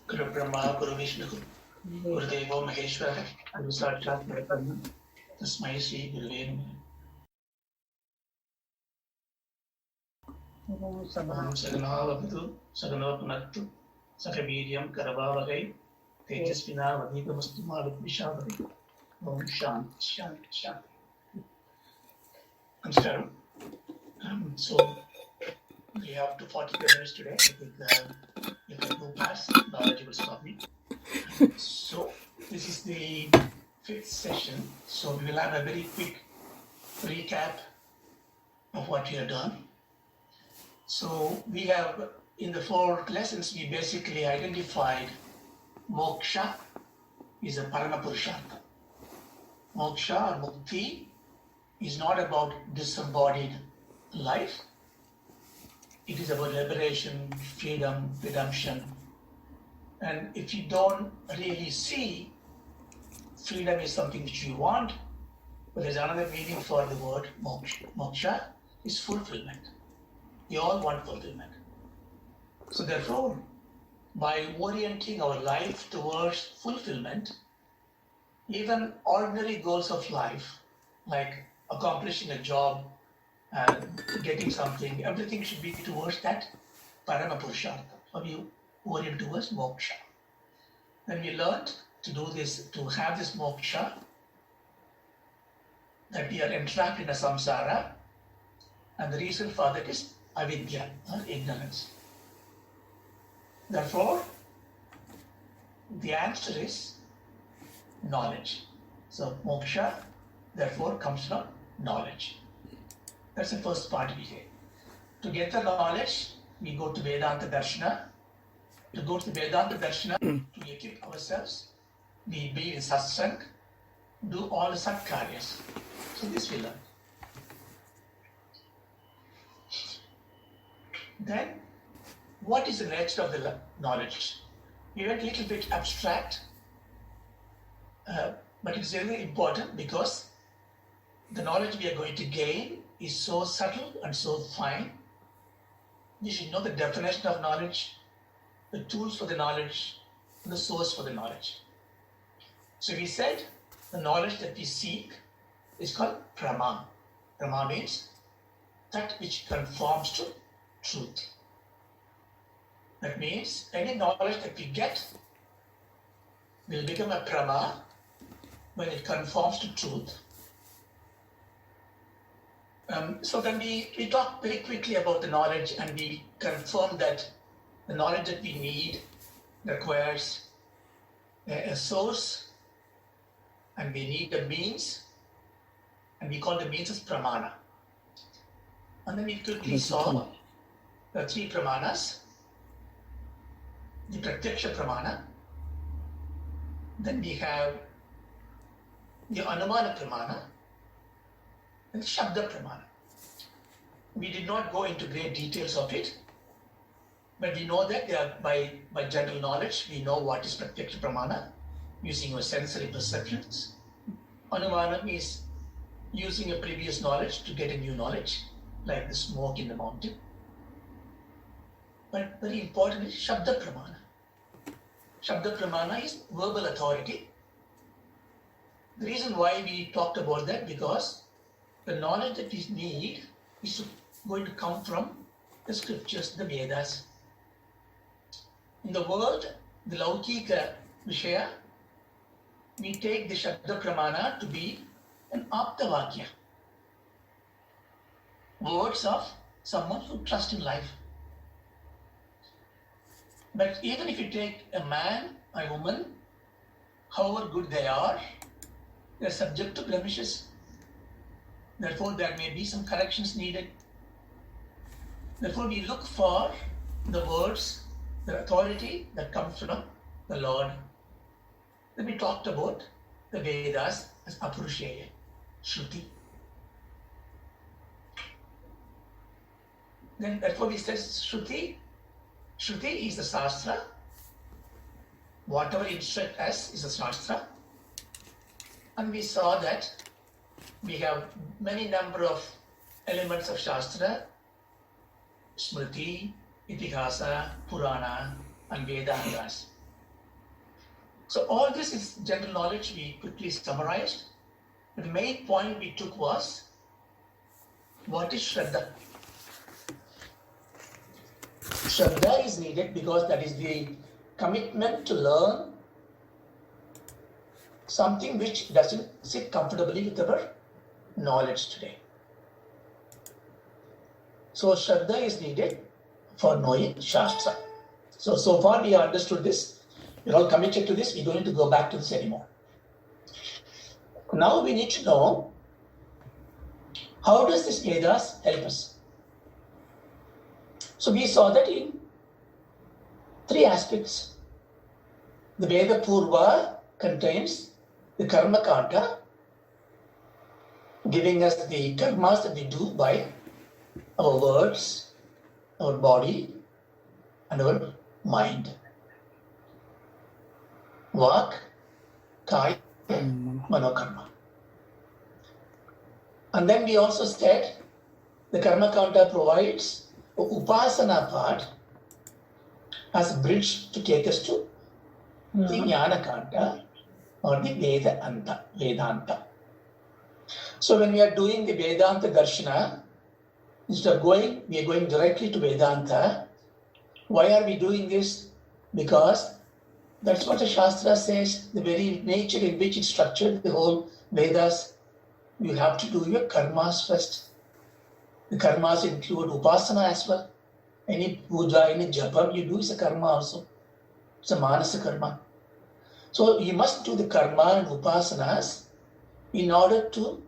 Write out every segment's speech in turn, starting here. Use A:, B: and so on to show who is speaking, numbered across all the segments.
A: Guru Brahma, Guru Vishnu, Guru Deva Maheshwara, Guru Sakshat Parabrahma, Tasmai Shri Gurave Namaha. Om Sagana Vavatu, Sagana Punattu, Sakaviryam Karavavagai, Tejasvina Vadikamastu Malavishavagai. Om Shanti, Shanti, Shanti. Namaskaram. So, we have 245 minutes today. I think if I go past, Balaji will stop me. So, this is the 5th session. So, we will have a very quick recap of what we have done. So, we have, in the 4 lessons, we basically identified moksha is a paramapurushartha. Moksha or mukti is not about disembodied life. It is about liberation, freedom, redemption. And if you don't really see freedom is something which you want, but there's another meaning for the word moksha. Moksha is fulfillment. We all want fulfillment. So therefore, by orienting our life towards fulfillment, even ordinary goals of life, like accomplishing a job and getting something, everything should be towards that paramapurushartha. So you orient towards moksha. When we learned to do this, to have this moksha, that we are entrapped in a samsara, and the reason for that is avidya, or ignorance. Therefore, the answer is knowledge. So moksha, therefore, comes from knowledge. That's the first part we get. To get the knowledge, we go to Vedanta Darshana. To go to Vedanta Darshana, to equip ourselves, we be in satsang, do all the satkaryas. So this we learn. Then, what is the nature of the knowledge? We went a little bit abstract, but it's very important because the knowledge we are going to gain is so subtle and so fine. We should know the definition of knowledge, the tools for the knowledge, and the source for the knowledge. So we said the knowledge that we seek is called Prama. Prama means that which conforms to truth. That means any knowledge that we get will become a Prama when it conforms to truth. So then we talk very quickly about the knowledge, and we confirm that the knowledge that we need requires a source, and we need the means, and we call the means as pramana. And then we quickly saw the 3 pramanas, the pratyaksha pramana, then we have the anumana pramana, and shabda pramana. We did not go into great details of it, but we know that they are by general knowledge, we know what is pratyaksha pramana, using our sensory perceptions. Anumana is using a previous knowledge to get a new knowledge, like the smoke in the mountain. But very important is shabda pramana. Shabda pramana is verbal authority. The reason why we talked about that, because the knowledge that we need is going to come from the scriptures, the Vedas. In the world, the Laukika Vishaya, we take the Shabda Pramana to be an Aptavakya. Words of someone who trusts in life. But even if you take a man, a woman, however good they are subject to blemishes. Therefore, there may be some corrections needed. Therefore, we look for the words, the authority that comes from the Lord. Then we talked about the Vedas as Apurusheya, Shruti. Then therefore we said Shruti. Shruti is the Shastra. Whatever it instructs us is a Shastra. And we saw that we have many number of elements of Shastra, Smriti, Itihasa, Purana, and Vedantas. So all this is general knowledge we quickly summarized. The main point we took was, what is Shraddha? Shraddha is needed because that is the commitment to learn something which doesn't sit comfortably with our knowledge today. So Shraddha is needed for knowing Shastra. So far we have understood this. We're all committed to this. We don't need to go back to this anymore. Now we need to know, how does this Vedas help us? So we saw that in three aspects. The Veda Purva contains the Karma Kanta, giving us the karmas that we do by our words, our body, and our mind. Vak, Kaya, Manokarma. And then we also said the Karma Kanta provides a Upasana part as a bridge to take us to the Jnana Kanta or the Vedanta. So when we are doing the Vedanta Darshana, instead of going, we are going directly to Vedanta. Why are we doing this? Because that's what the Shastra says, the very nature in which it's structured, the whole Vedas. You have to do your karmas first. The karmas include upasana as well. Any puja, any japa you do is a karma also. It's a manasa karma. So you must do the karma and upasanas in order to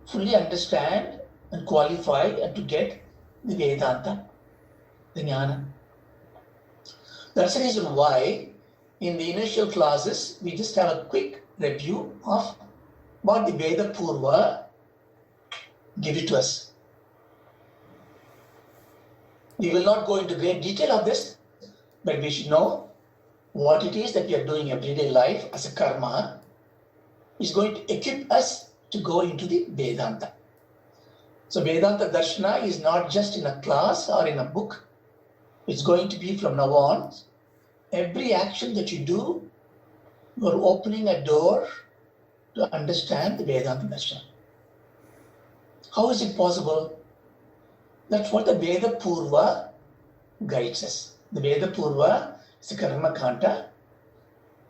A: fully understand and qualify and to get the Vedanta, the Jnana. That's the reason why in the initial classes we just have a quick review of what the Veda Purva give it to us. We will not go into great detail of this, but we should know what it is that we are doing everyday life as a karma is going to equip us to go into the Vedanta. So Vedanta Darshana is not just in a class or in a book. It's going to be from now on. Every action that you do, you are opening a door to understand the Vedanta Darshana. How is it possible? That's what the Veda Purva guides us. The Veda Purva is the Karma Kanta.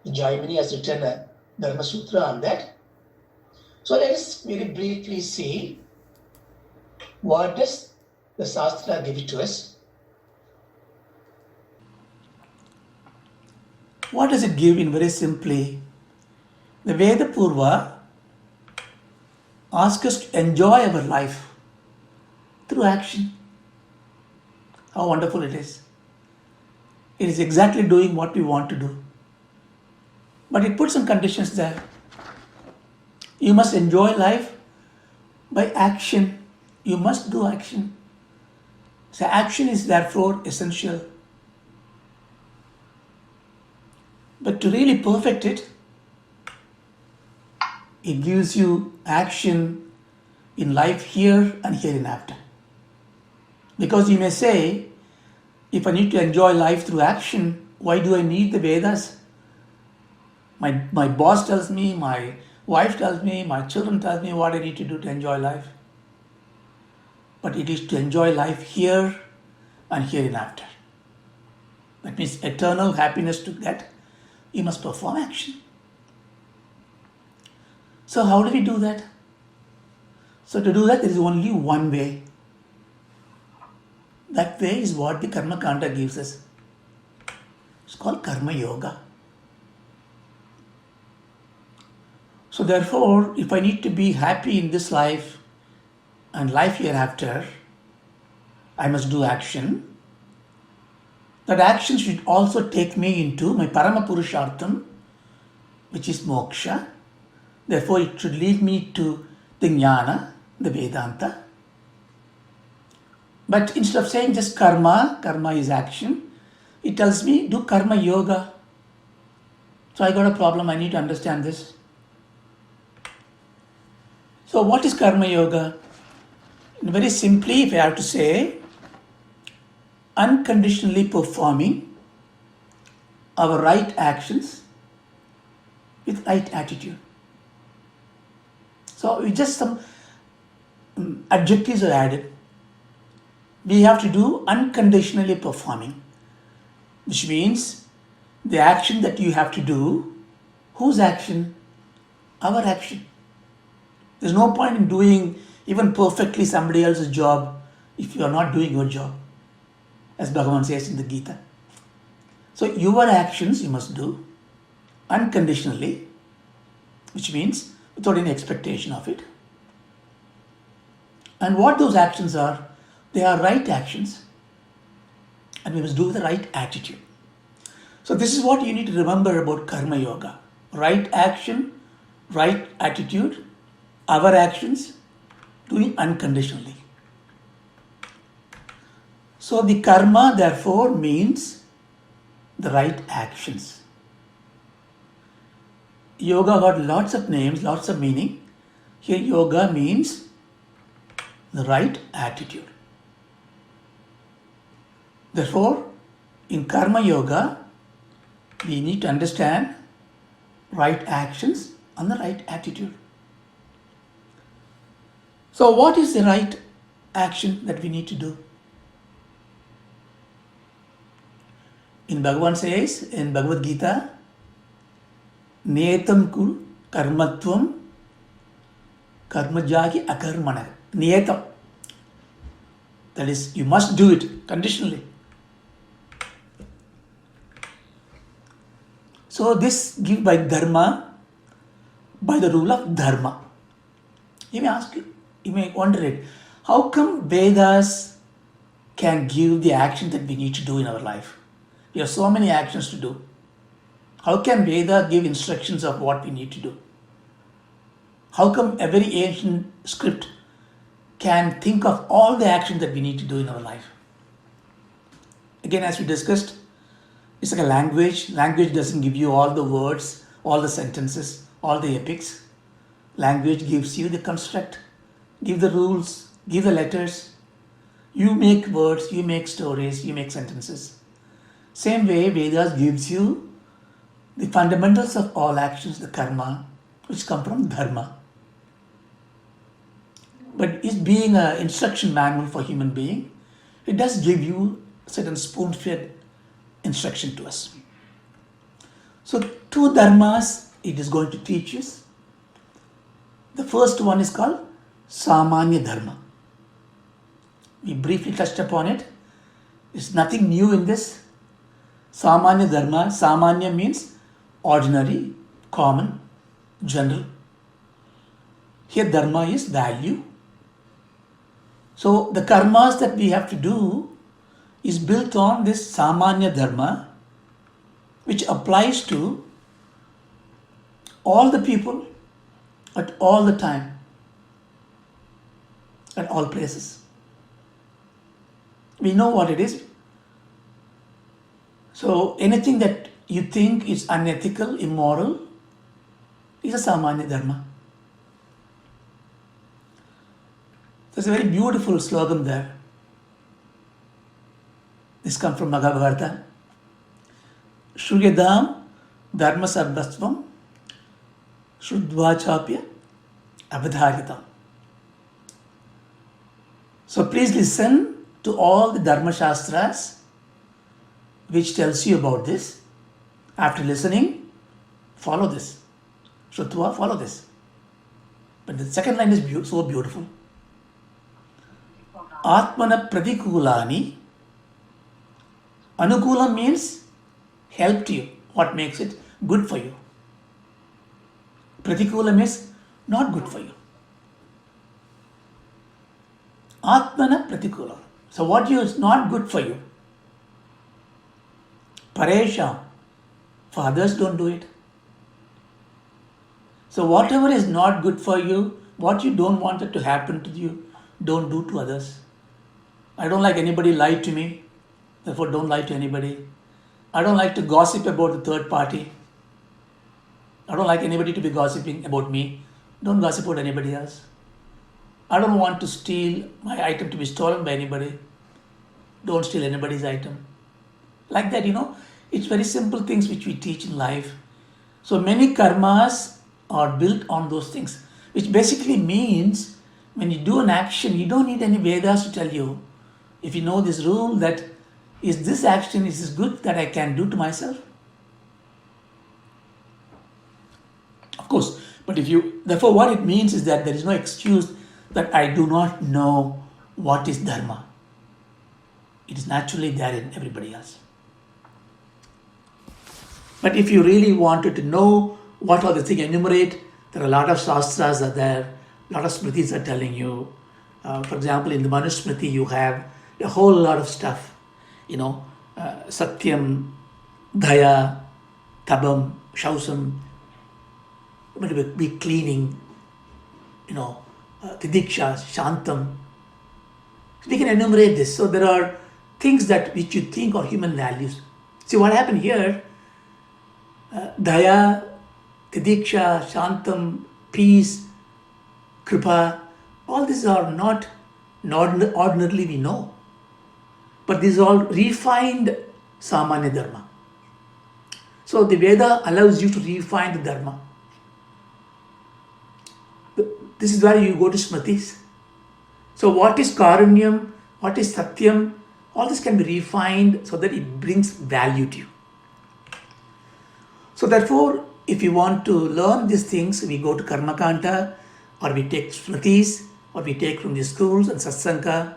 A: Jaimini has written a Dharma Sutra on that. So let us very briefly see what does the Shastra give it to us. What does it give in very simply? The Veda Purva asks us to enjoy our life through action. How wonderful it is. It is exactly doing what we want to do. But it puts some conditions there. You must enjoy life by action. You must do action. So action is therefore essential. But to really perfect it, it gives you action in life here and hereinafter. Because you may say, if I need to enjoy life through action, why do I need the Vedas? My boss tells me, my wife tells me, my children tells me what I need to do to enjoy life. But it is to enjoy life here and hereinafter. That means eternal happiness to get, you must perform action. So how do we do that? So to do that, there is only one way. That way is what the Karma Kanta gives us. It's called Karma Yoga. So therefore, if I need to be happy in this life and life hereafter, I must do action. That action should also take me into my Parama Purushartham, which is moksha. Therefore, it should lead me to the Jnana, the Vedanta. But instead of saying just karma is action, it tells me do Karma Yoga. So I got a problem, I need to understand this. So what is Karma Yoga? Very simply, if I have to say, unconditionally performing our right actions
B: with right attitude. So just some adjectives are added. We have to do unconditionally performing, which means the action that you have to do, whose action? Our action. There's no point in doing even perfectly somebody else's job if you are not doing your job, as Bhagavan says in the Gita. So your actions you must do unconditionally, which means without any expectation of it. And what those actions are, they are right actions, and we must do with the right attitude. So this is what you need to remember about Karma Yoga. Right action, right attitude, our actions, doing unconditionally. So the karma therefore means the right actions. Yoga got lots of names, lots of meaning. Here yoga means the right attitude. Therefore, in karma yoga, we need to understand right actions and the right attitude. So what is the right action that we need to do? In Bhagavan says, in Bhagavad Gita, Netam kul karmatvam karmajagi akarmana. Netam. That is, you must do it conditionally. So this given by dharma, by the rule of dharma. You may wonder it, how come Vedas can give the action that we need to do in our life? We have so many actions to do. How can Veda give instructions of what we need to do? How come every ancient script can think of all the actions that we need to do in our life? Again, as we discussed, it's like a language. Language doesn't give you all the words, all the sentences, all the epics. Language gives you the construct, give the rules, give the letters. You make words, you make stories, you make sentences. Same way, Vedas gives you the fundamentals of all actions, the karma, which come from dharma. But it's being an instruction manual for human being, it does give you certain spoon-fed instruction to us. So two dharmas it is going to teach us. The first one is called Samanya Dharma. We briefly touched upon it. There's nothing new in this. Samanya Dharma. Samanya means ordinary, common, general. Here Dharma is value. So the karmas that we have to do is built on this Samanya Dharma, which applies to all the people at all the time, at all places. We know what it is. So anything that you think is unethical, immoral, is a Samanya Dharma. There's a very beautiful slogan there. This comes from Bhagavad Shuryadam Dharma Sarvastvam Shrudvachapya Avadharitam. So please listen to all the Dharma Shastras which tells you about this. After listening, follow this. Shrutva, follow this. But the second line is so beautiful. Atmana Pratikulani. Anukula means help to you. What makes it good for you? Pratikula means not good for you. Atmana Pratikula. So what is not good for you? Paresha. For others, don't do it. So whatever is not good for you, what you don't want it to happen to you, don't do to others. I don't like anybody lie to me, therefore don't lie to anybody. I don't like to gossip about the third party. I don't like anybody to be gossiping about me. Don't gossip about anybody else. I don't want to steal my item to be stolen by anybody. Don't steal anybody's item. Like that, it's very simple things which we teach in life. So many karmas are built on those things, which basically means when you do an action, you don't need any Vedas to tell you. If you know this rule that is this action, is this good that I can do to myself? Of course, but if you, therefore what it means is that there is no excuse that I do not know what is dharma. It is naturally there in everybody else. But if you really wanted to know what are the things enumerate, there are a lot of shastras are there, a lot of smritis are telling you. For example, in the Manusmriti, you have a whole lot of stuff, Satyam, Daya, Tabam, Shausam, be cleaning, Tidiksha, Shantam. We can enumerate this. So there are things that which you think are human values. See what happened here, Daya, Tidiksha, Shantam, peace, Kripa, all these are not ordinarily we know. But these are all refined Samanya Dharma. So the Veda allows you to refine the Dharma. This is where you go to Smritis. So what is Karunyam, what is Satyam, all this can be refined so that it brings value to you. So therefore, if you want to learn these things, we go to Karmakanta, or we take Smritis, or we take from the schools and Satsanga,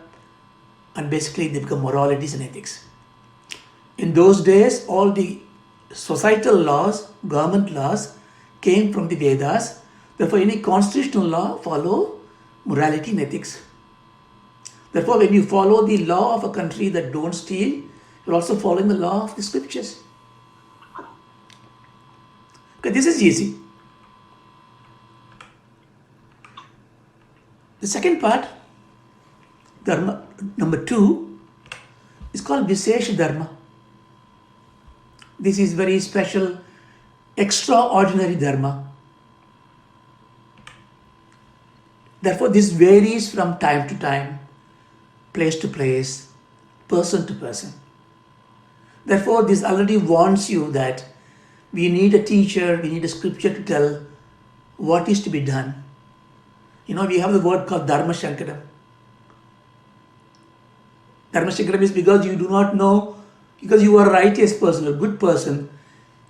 B: and basically they become moralities and ethics. In those days, all the societal laws, government laws came from the Vedas. Therefore, any constitutional law follow morality and ethics. Therefore, when you follow the law of a country that don't steal, you're also following the law of the scriptures. Okay, this is easy. The second part, Dharma, number 2, is called Visesha Dharma. This is very special, extraordinary Dharma. Therefore, this varies from time to time, place to place, person to person. Therefore, this already warns you that we need a teacher, we need a scripture to tell what is to be done. We have the word called Dharma Shankaram. Dharma Shankaram is because you do not know, because you are a righteous person, a good person,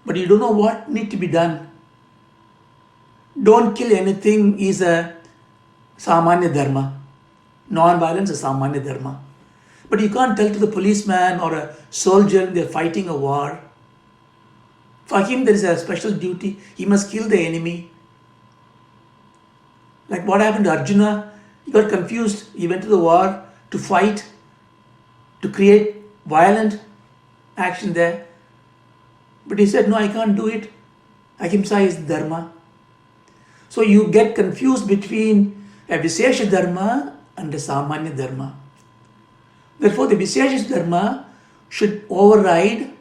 B: but you don't know what need to be done. Don't kill anything is a Samanya Dharma. Non-violence is Samanya Dharma. But you can't tell to the policeman or a soldier they're fighting a war. For him there is a special duty. He must kill the enemy. Like what happened to Arjuna, he got confused. He went to the war to fight, to create violent action there. But he said, no, I can't do it. Ahimsa is Dharma. So you get confused between a Visesha Dharma and a Samanya Dharma. Therefore, the Visesha Dharma should override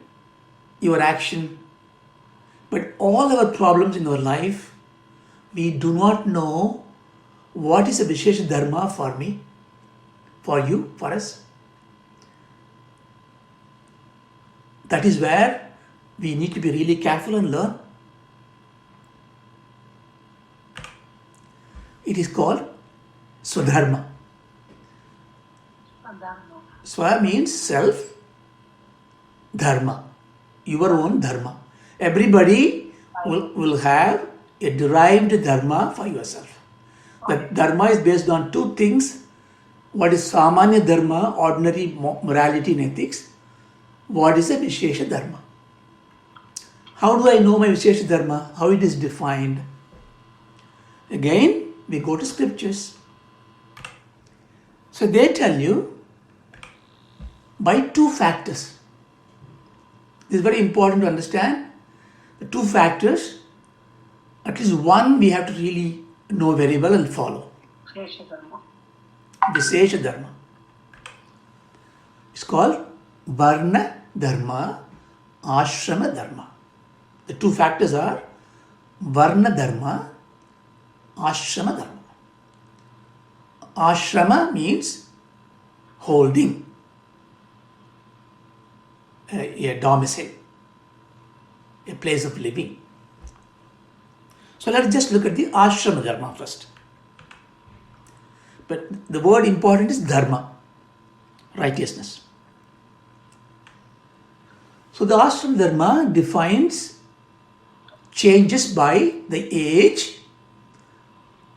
B: your action. But all our problems in our life, we do not know what is a Visesha Dharma for me, for you, for us. That is where we need to be really careful and learn. It is called Swadharma. Swa means self, dharma, your own dharma. Everybody will have a derived dharma for yourself. The dharma is based on two things. What is Samanya Dharma, ordinary morality and ethics? What is a Vishesha Dharma? How do I know my Vishesha Dharma? How it is defined? Again, we go to scriptures. So they tell you by two factors. This is very important to understand. The two factors, at least one we have to really know very well and follow. Vishesha Dharma. It's called Varna Dharma, Ashrama Dharma. The two factors are Varna Dharma, Ashrama Dharma. Ashrama means holding a domicile, a place of living. So let's just look at the ashrama dharma first. But the word important is dharma, righteousness. So the ashrama dharma defines changes by the age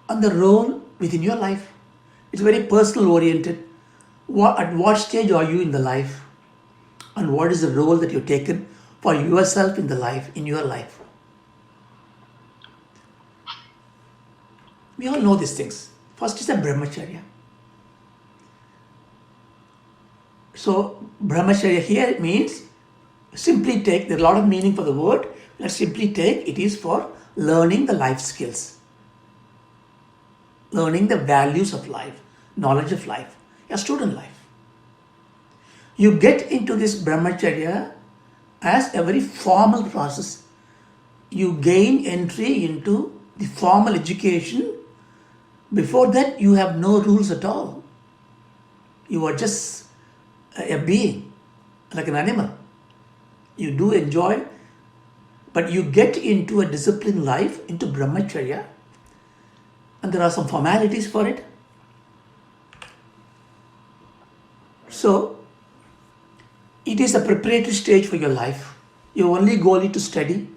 B: and the role within your life. It's very personal oriented. At what stage are you in the life? And what is the role that you've taken for yourself in the life, in your life? We all know these things. First is a brahmacharya. So brahmacharya here means simply take, there's a lot of meaning for the word. Let's simply take, it is for learning the life skills, learning the values of life, knowledge of life, your student life. You get into this brahmacharya as a very formal process. You gain entry into the formal education. Before that, you have no rules at all. You are just a being, like an animal. You do enjoy, but you get into a disciplined life, into brahmacharya, and there are some formalities for it. So, it is a preparatory stage for your life. Your only goal is to study,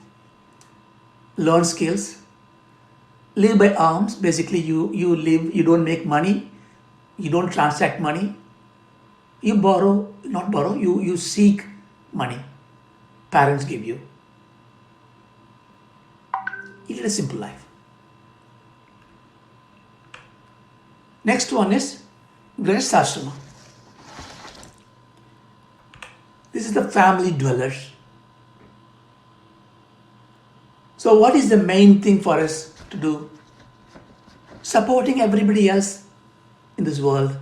B: learn skills, live by alms. Basically, you live, you don't make money, you don't transact money, you you seek money. Parents give you. You lead a simple life. Next one is Grihastha. This is the family dwellers. So what is the main thing for us to do? Supporting everybody else in this world.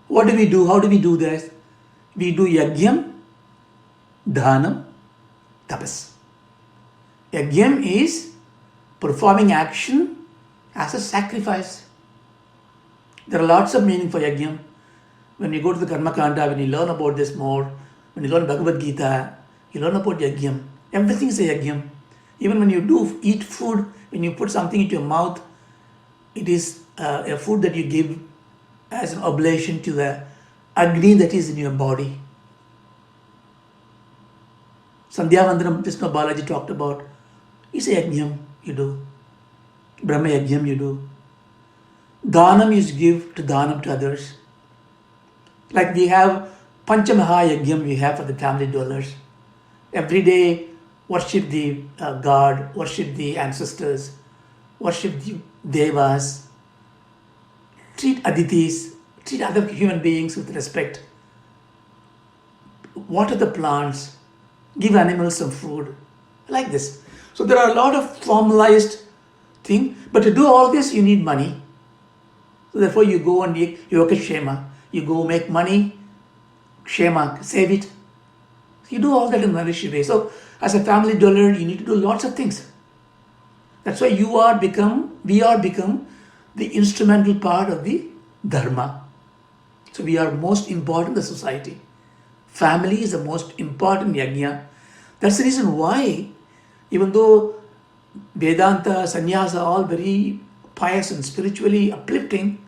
B: What do we do? How do we do this? We do yajnam, dhanam, tapas. Yajnam is performing action as a sacrifice. There are lots of meaning for yajnam. When you go to the Karma Kanda, when you learn about this more, when you learn Bhagavad Gita, you learn about yajnam. Everything is a yajnam. Even when you do eat food, when you put something into your mouth, it is a food that you give as an oblation to the Agni that is in your body. Sandhya Vandanam, just now Balaji talked about, it's a yajnam you do. Brahma yajnam you do. Dhanam you give to dhanam to others. Like we have Panchamaha yajnam we have for the family dwellers. Every day worship the God, worship the ancestors, worship the devas, treat adithis, treat other human beings with respect, water the plants, give animals some food, like this. So there are a lot of formalized things, but to do all this you need money. So therefore you go and you work at Shema, you go make money, Shema, save it. You do all that in a Rishi way. So as a family dweller, you need to do lots of things. That's why we are become the instrumental part of the dharma. So we are most important in the society. Family is the most important yajna. That's the reason why, even though Vedanta, Sannyasa are all very pious and spiritually uplifting,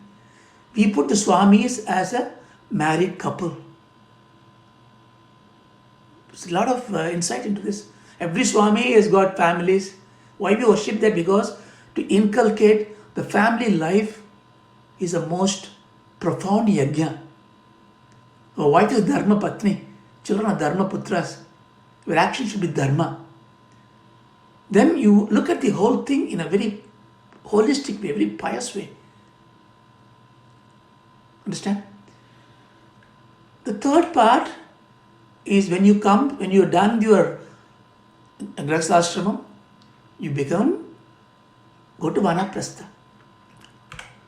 B: we put the Swamis as a married couple. There's a lot of insight into this. Every Swami has got families. Why we worship that? Because to inculcate the family life is the most profound yajna. A wife is dharma patni. Children are dharma putras. Your action should be dharma. Then you look at the whole thing in a very holistic way, very pious way. Understand? The third part is when you're done your Grihastha, you go to Vanaprastha.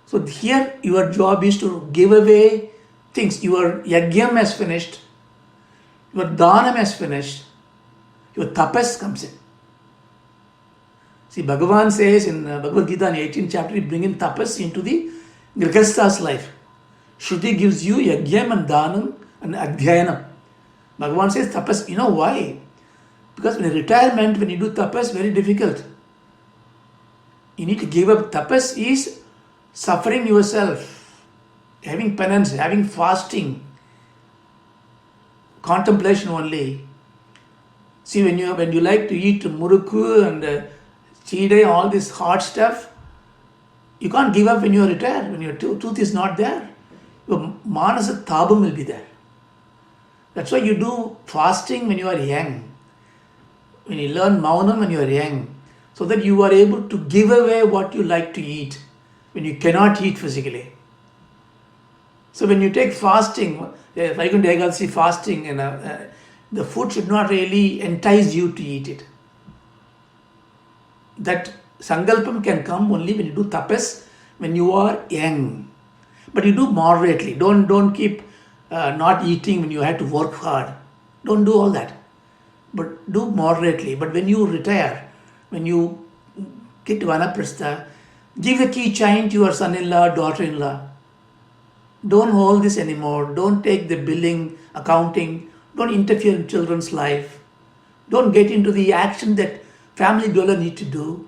B: So here your job is to give away things. Your yajnam has finished, your dhanam has finished, your tapas comes in. See, Bhagavan says in Bhagavad Gita in 18th chapter, bring in tapas into the Grihastha's life. Shruti gives you yajnam and dhanam and adhyayanam. Bhagavan says tapas. You know why? Because in retirement, when you do tapas, very difficult. You need to give up. Tapas is suffering yourself, having penance, having fasting, contemplation only. See, when you like to eat murukku and chide, all this hard stuff, you can't give up when you are retired, when your tooth is not there. Your manasa tabam will be there. That's why you do fasting when you are young. When you learn maunam when you are young, so that you are able to give away what you like to eat when you cannot eat physically. So when you take fasting, Vaikuntha Ekadasi fasting, the food should not really entice you to eat it. That sankalpam can come only when you do tapas when you are young. But you do moderately. Don't keep not eating when you have to work hard. Don't do all that. But do moderately. But when you retire, when you get vanaprastha, give the key chain to your son-in-law, daughter-in-law. Don't hold this anymore. Don't take the billing, accounting. Don't interfere in children's life. Don't get into the action that family dweller need to do.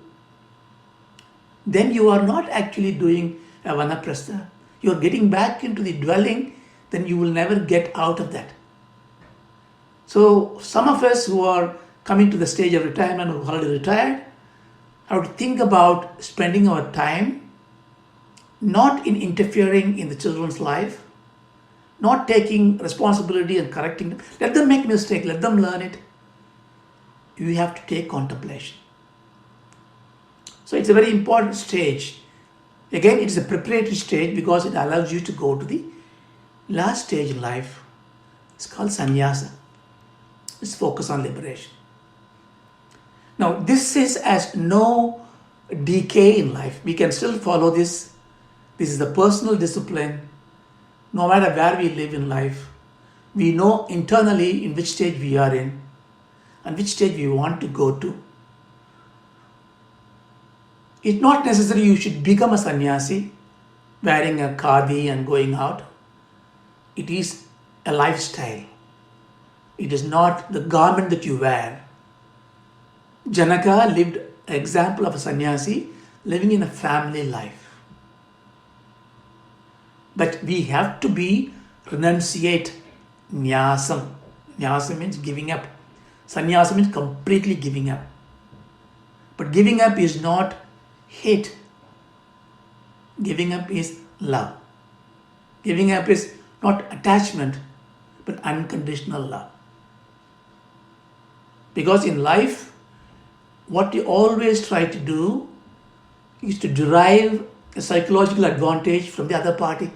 B: Then you are not actually doing a vanaprastha. You are getting back into the dwelling, then you will never get out of that. So some of us who are coming to the stage of retirement, who are already retired, have to think about spending our time not in interfering in the children's life, not taking responsibility and correcting them. Let them make mistake, let them learn it. You have to take contemplation. So it's a very important stage. Again, it's a preparatory stage because it allows you to go to the last stage in life. It's called sannyasa. It's focus on liberation. Now, this is as no decay in life. We can still follow this. This is the personal discipline. No matter where we live in life, we know internally in which stage we are in and which stage we want to go to. It's not necessary you should become a sannyasi, wearing a khadi and going out. It is a lifestyle. It is not the garment that you wear. Janaka lived an example of a sannyasi living in a family life. But we have to renunciate nyasam. Nyasam means giving up. Sannyasa means completely giving up. But giving up is not hate. Giving up is love. Giving up is not attachment, but unconditional love. Because in life, what you always try to do is to derive a psychological advantage from the other party.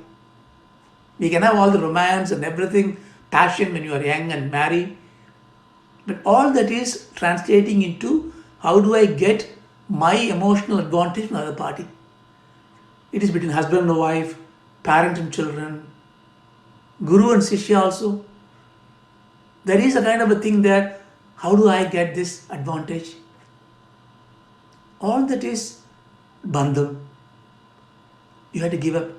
B: We can have all the romance and everything, passion when you are young and married, but all that is translating into how do I get my emotional advantage from the other party. It is between husband and wife, parent and children, guru and shishya also. There is a kind of a thing that how do I get this advantage? All that is bandham. You have to give up.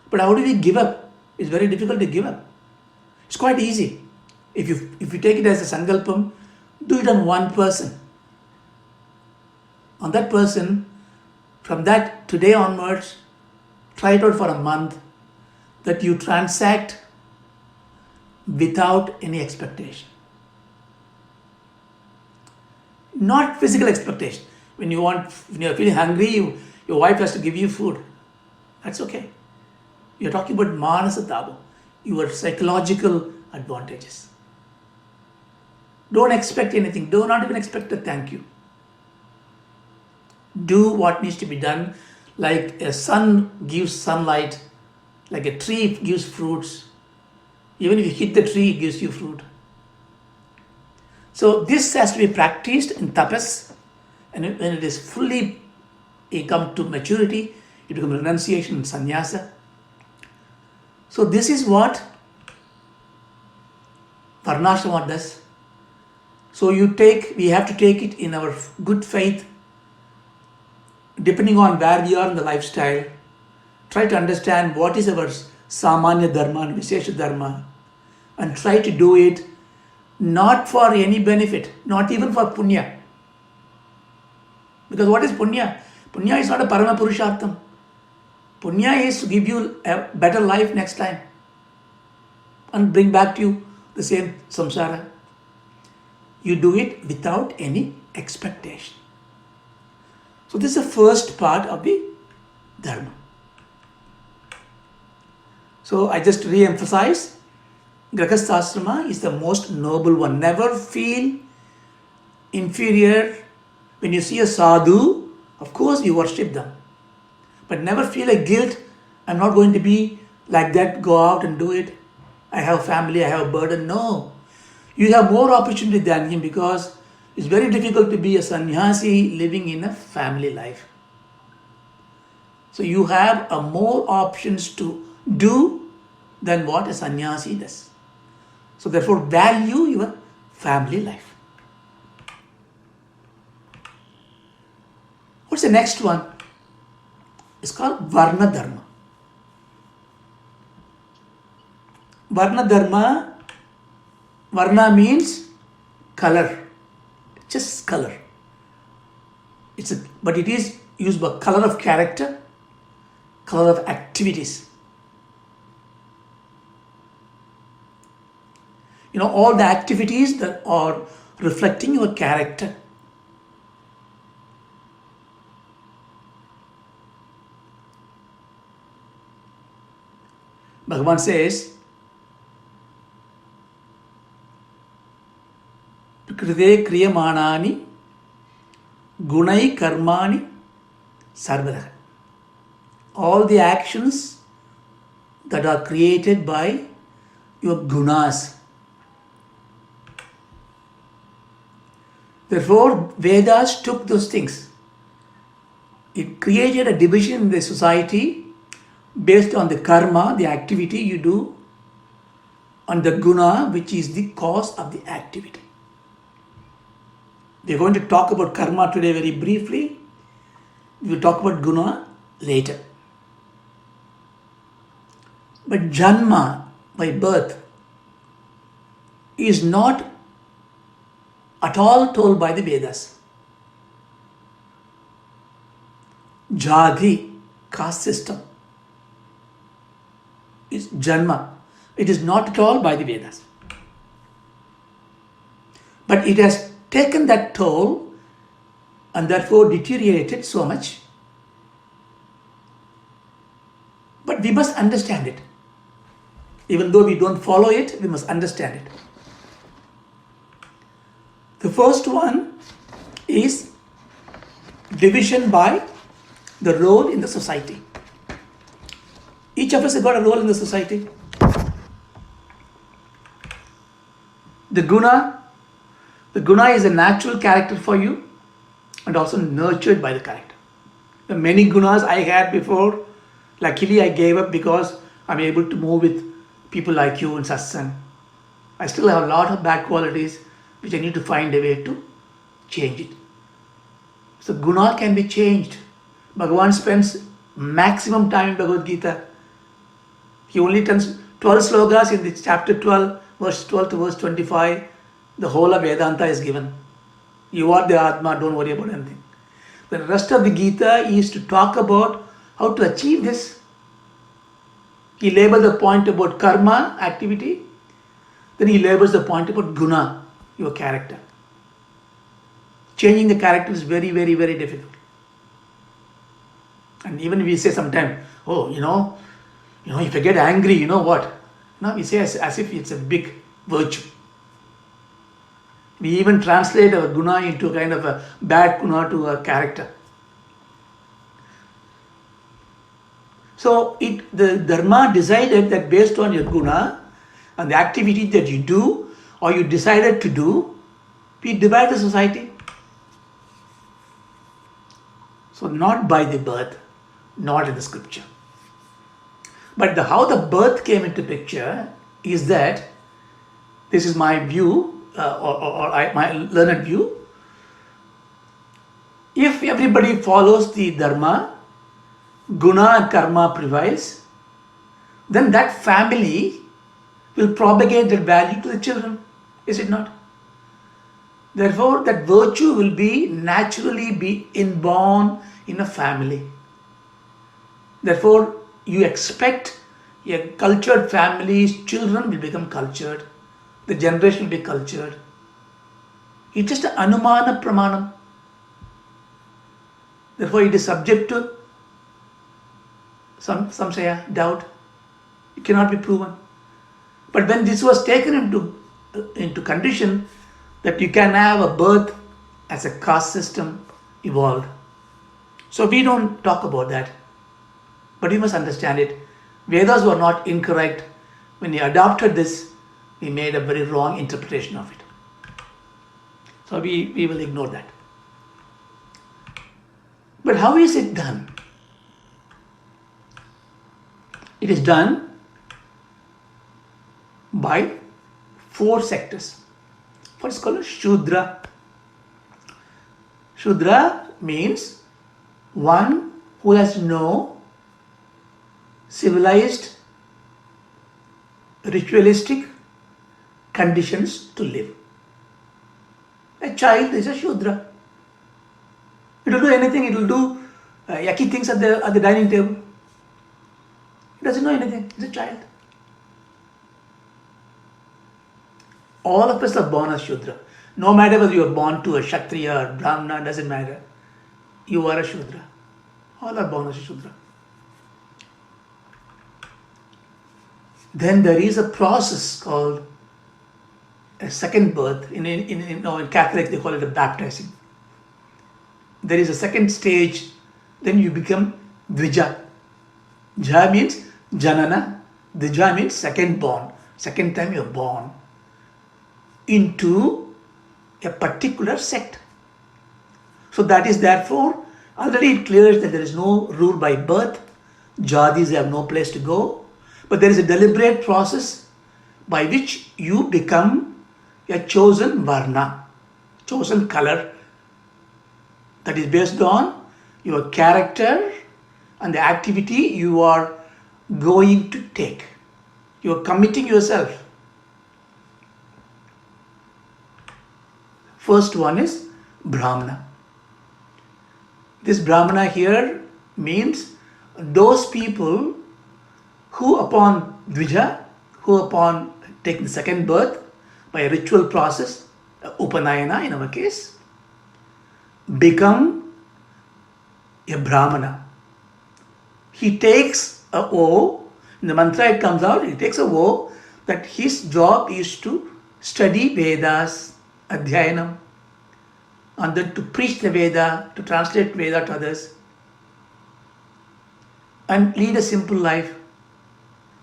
B: But how do we give up? It's very difficult to give up. It's quite easy. If you take it as a sankalpam, do it on one person. On that person, from that today onwards, try it out for a month, that you transact without any expectation. Not physical expectation. When you are feeling hungry, your wife has to give you food. That's okay. You're talking about manasa tabo, your psychological advantages. Don't expect anything. Do not even expect a thank you. Do what needs to be done. Like a sun gives sunlight, like a tree gives fruits. Even if you hit the tree, it gives you fruit. So this has to be practiced in tapas, and when it is fully come to maturity, it becomes renunciation and sannyasa. So this is what Varnashrama does. So we have to take it in our good faith, depending on where we are in the lifestyle. Try to understand what is our samanya dharma and vishesha dharma, and try to do it not for any benefit, not even for punya. Because what is punya? Punya is not a Parama Purushartham. Punya is to give you a better life next time and bring back to you the same samsara. You do it without any expectation. So this is the first part of the dharma. So I just re-emphasize, Grahasthasrama is the most noble one. Never feel inferior. When you see a sadhu, of course you worship them. But never feel a guilt, I'm not going to be like that, go out and do it. I have family, I have a burden. No. You have more opportunity than him because it's very difficult to be a sannyasi living in a family life. So you have a more options to do than what a sannyasi does. So therefore value your family life. What's the next one? It's called Varna Dharma. Varna Dharma, Varna means color, just color. But it is used by color of character, color of activities. You know, all the activities that are reflecting your character. Bhagavan says, Kride kriyamanani gunai karmani sarvadaha. All the actions that are created by your gunas. Therefore, Vedas took those things. It created a division in the society based on the karma, the activity you do, and the guna, which is the cause of the activity. We are going to talk about karma today very briefly. We will talk about guna later. But janma, by birth, is not at all told by the Vedas. Jati, caste system, is janma. It is not at all by the Vedas. But it has taken that toll and therefore deteriorated so much. But we must understand it. Even though we don't follow it, we must understand it. The first one is division by the role in the society. Each of us has got a role in the society. The guna is a natural character for you and also nurtured by the character. The many gunas I had before, luckily I gave up because I'm able to move with people like you in satsang. I still have a lot of bad qualities which I need to find a way to change it. So guna can be changed. Bhagavan spends maximum time in Bhagavad Gita. He only turns 12 slokas in the chapter 12, verse 12 to verse 25. The whole of Vedanta is given. You are the Atma, don't worry about anything. The rest of the Gita is to talk about how to achieve this. He labels the point about karma, activity. Then he labels the point about guna, your character. Changing the character is very, very, very difficult. And even we say sometimes, oh, if I get angry, you know what? No, we say as if it's a big virtue. We even translate our guna into kind of a bad guna to a character. So the Dharma decided that based on your guna and the activity that you do or you decided to do, we divide the society. So not by the birth, not in the scripture. But how the birth came into picture is that, this is my view, my learned view. If everybody follows the Dharma, guna and karma prevails, then that family will propagate that value to the children. Is it not? Therefore, that virtue will be naturally be inborn in a family. Therefore, you expect a cultured family's children will become cultured, the generation will be cultured. It's just an anumana pramanam. Therefore, it is subject to some say doubt. It cannot be proven. But when this was taken into condition that you can have a birth as a caste system evolved. So we don't talk about that. But you must understand it. Vedas were not incorrect. When they adopted this, we made a very wrong interpretation of it. So we will ignore that. But how is it done? It is done by 4 sectors. First called Shudra. Shudra means one who has no civilized, ritualistic conditions to live. A child is a Shudra. It will do anything. It will do yucky things at the dining table. It doesn't know anything. It's a child. All of us are born as Shudra. No matter whether you are born to a Kshatriya or Brahmana, doesn't matter. You are a Shudra. All are born as a Shudra. Then there is a process called a second birth. In Catholic, they call it a baptizing. There is a second stage. Then you become Dvija. Ja means Janana. Dvija means second born. Second time you are born into a particular sect. So that is therefore, already it clears that there is no rule by birth. Jadis have no place to go. But there is a deliberate process by which you become a chosen varna, chosen color, that is based on your character and the activity you are going to take. You are committing yourself. First one is Brahmana. This Brahmana here means those people who upon Dvija, who upon taking the second birth by a ritual process, Upanayana in our case, become a Brahmana. He takes a vow, in the mantra it comes out, he takes a vow that his job is to study Vedas, Adhyayanam, and then to preach the Veda, to translate Veda to others, and lead a simple life.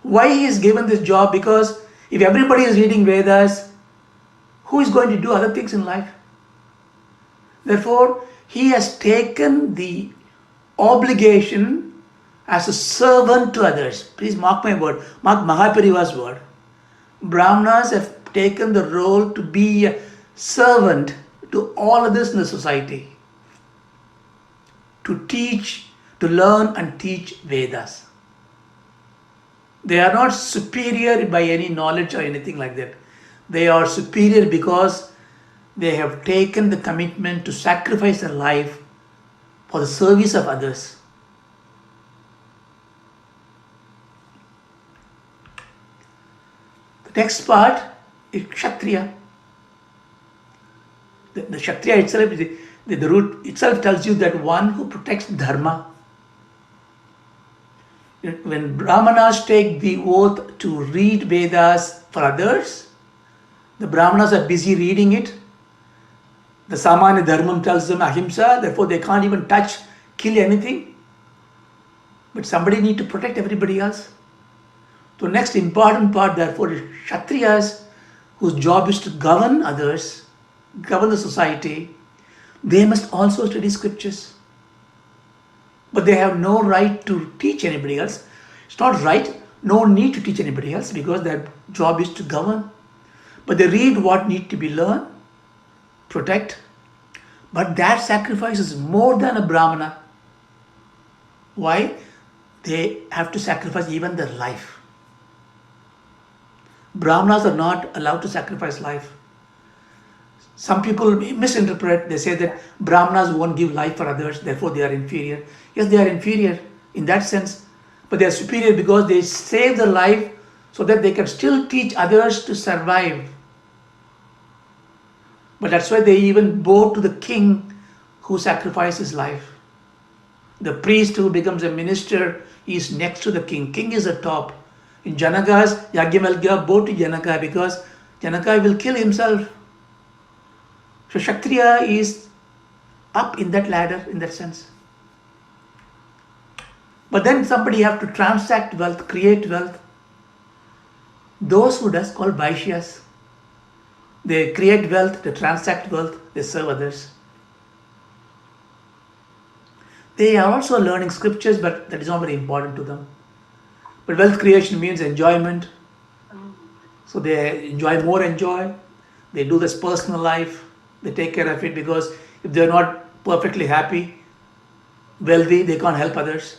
B: Why he is given this job? Because if everybody is reading Vedas, who is going to do other things in life? Therefore, he has taken the obligation as a servant to others. Please mark my word, mark Mahapariva's word. Brahmanas have taken the role to be a servant to all others in the society, to teach, to learn and teach Vedas. They are not superior by any knowledge or anything like that. They are superior because they have taken the commitment to sacrifice their life for the service of others. The next part is Kshatriya. The Kshatriya itself, the root itself tells you that one who protects Dharma. When Brahmanas take the oath to read Vedas for others, the Brahmanas are busy reading it. The Samanya Dharmam tells them ahimsa, therefore they can't even touch, kill anything. But somebody needs to protect everybody else. So next important part therefore is Kshatriyas, whose job is to govern others, govern the society. They must also study scriptures. But they have no right to teach anybody else. It's not right, no need to teach anybody else because their job is to govern. But they read what need to be learned, protect. But that sacrifice is more than a Brahmana. Why? They have to sacrifice even their life. Brahmanas are not allowed to sacrifice life. Some people misinterpret, they say that Brahmanas won't give life for others, therefore they are inferior. Yes, they are inferior in that sense, but they are superior because they save their life so that they can still teach others to survive. But that's why they even bow to the king who sacrificed his life. The priest who becomes a minister is next to the king. King is the top. In Janaka's Yagyavalkya bow to Janaka because Janaka will kill himself. So Kshatriya is up in that ladder in that sense. But then somebody have to transact wealth, create wealth. Those who does called Vaishyas. They create wealth, they transact wealth, they serve others. They are also learning scriptures, but that is not very important to them. But wealth creation means enjoyment. So they enjoy. They do this personal life. They take care of it because if they're not perfectly happy, wealthy, they can't help others.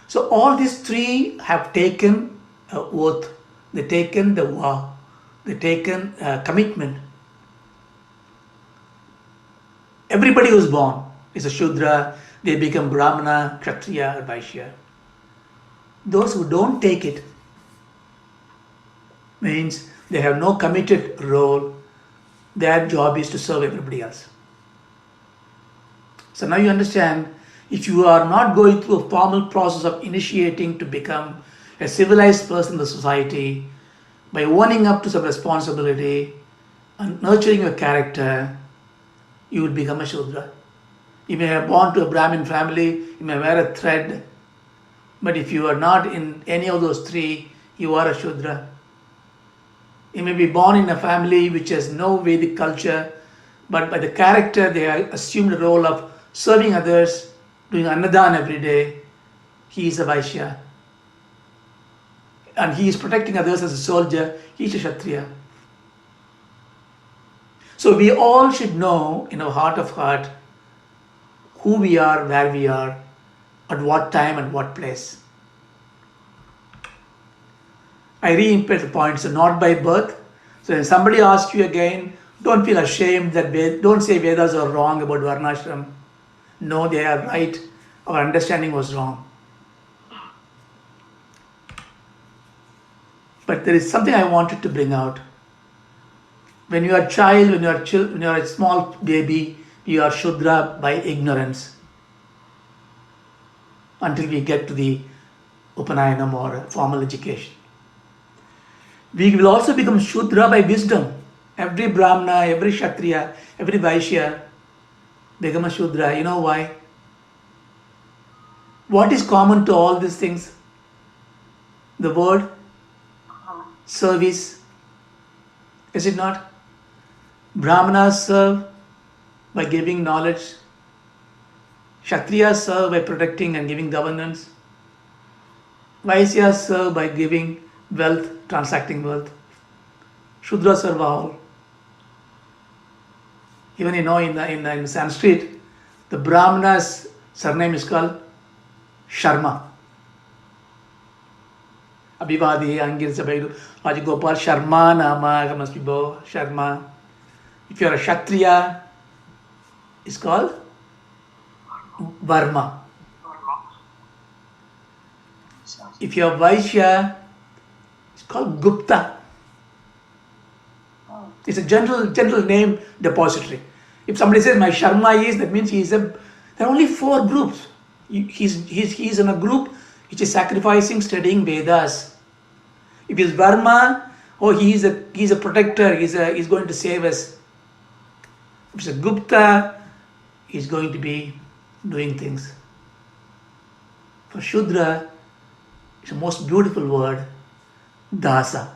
B: So all these three have taken oath. They taken the vow. They taken commitment. Everybody who's born is a Shudra. They become Brahmana, Kshatriya, or Vaishya. Those who don't take it means they have no committed role. Their job is to serve everybody else. So now you understand, if you are not going through a formal process of initiating to become a civilized person in the society, by owning up to some responsibility and nurturing your character, you will become a Shudra. You may have born to a Brahmin family, you may wear a thread, but if you are not in any of those three, you are a Shudra. You may be born in a family which has no Vedic culture, but by the character they have assumed the role of serving others, doing Annadan every day. He is a Vaishya. And he is protecting others as a soldier. He is a Kshatriya. So we all should know in our heart of heart who we are, where we are, at what time and what place. I reiterate the point, so not by birth. So when somebody asks you again, don't feel ashamed that don't say Vedas are wrong about Varnashram. No, they are right. Our understanding was wrong. But there is something I wanted to bring out. When you are a child, when you are a small baby, you are Shudra by ignorance. Until we get to the Upanayanam or formal education. We will also become Shudra by wisdom. Every Brahmana, every Kshatriya, every Vaishya become a Shudra. You know why? What is common to all these things? The word service. Is it not? Brahmanas serve by giving knowledge. Kshatriyas serve by protecting and giving governance. Vaishyas serve by giving wealth, transacting wealth. Shudras serve all. Even in Sanskrit, the Brahmana's surname is called Sharma. Abhivadi, Angir Sabaidu, Rajagopal, Sharma Nama, must be Bo, Sharma. If you are a Kshatriya, it's called Varma. If you are Vaishya, it's called Gupta. It's a general name depository. If somebody says my Sharma is, that means there are only 4 groups. He's in a group which is sacrificing, studying Vedas. If he's Varma, he's a protector, he's going to save us. If it's a Gupta, he's going to be doing things. For Shudra, it's the most beautiful word, Dasa.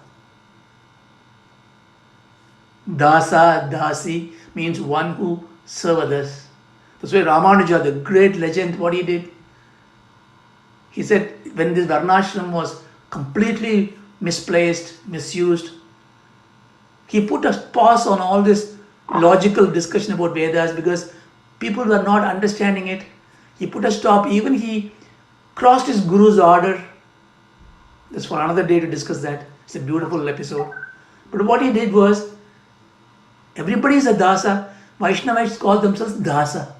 B: Dasa, Dasi means one who serves others. That's why Ramanuja, the great legend, what he did? He said when this Varnashram was completely misplaced, misused, he put a pause on all this logical discussion about Vedas because people were not understanding it. He put a stop. Even he crossed his guru's order. That's for another day to discuss that. It's a beautiful episode. But what he did was, everybody is a dasa. Vaishnavites call themselves dasa.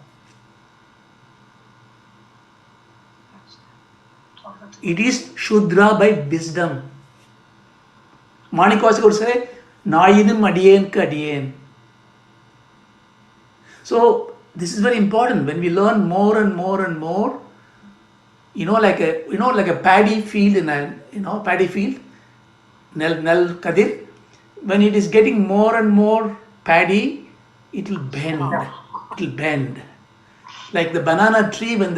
B: It is Shudra by wisdom. Manikvasika would say, Nayinum adiyen ka adiyen. So this is very important. When we learn more and more and more, like a paddy field in a paddy field, Nel Kadir, when it is getting more and more paddy, it will bend. It will bend. Like the banana tree, when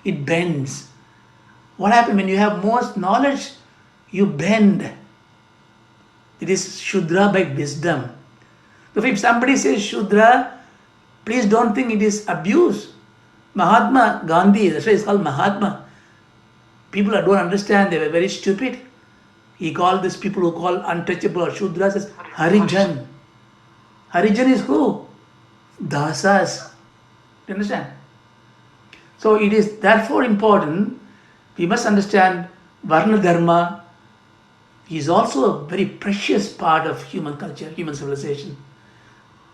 B: it bends. What happens when you have more knowledge? You bend. It is Shudra by wisdom. So if somebody says Shudra, please don't think it is abuse. Mahatma Gandhi, that's why it's called Mahatma. People don't understand, they were very stupid. He called these people who call untouchable or Shudras as Harijan. Harijan is who? Dasas. Do you understand? So it is therefore important, we must understand Varna Dharma is also a very precious part of human culture, human civilization.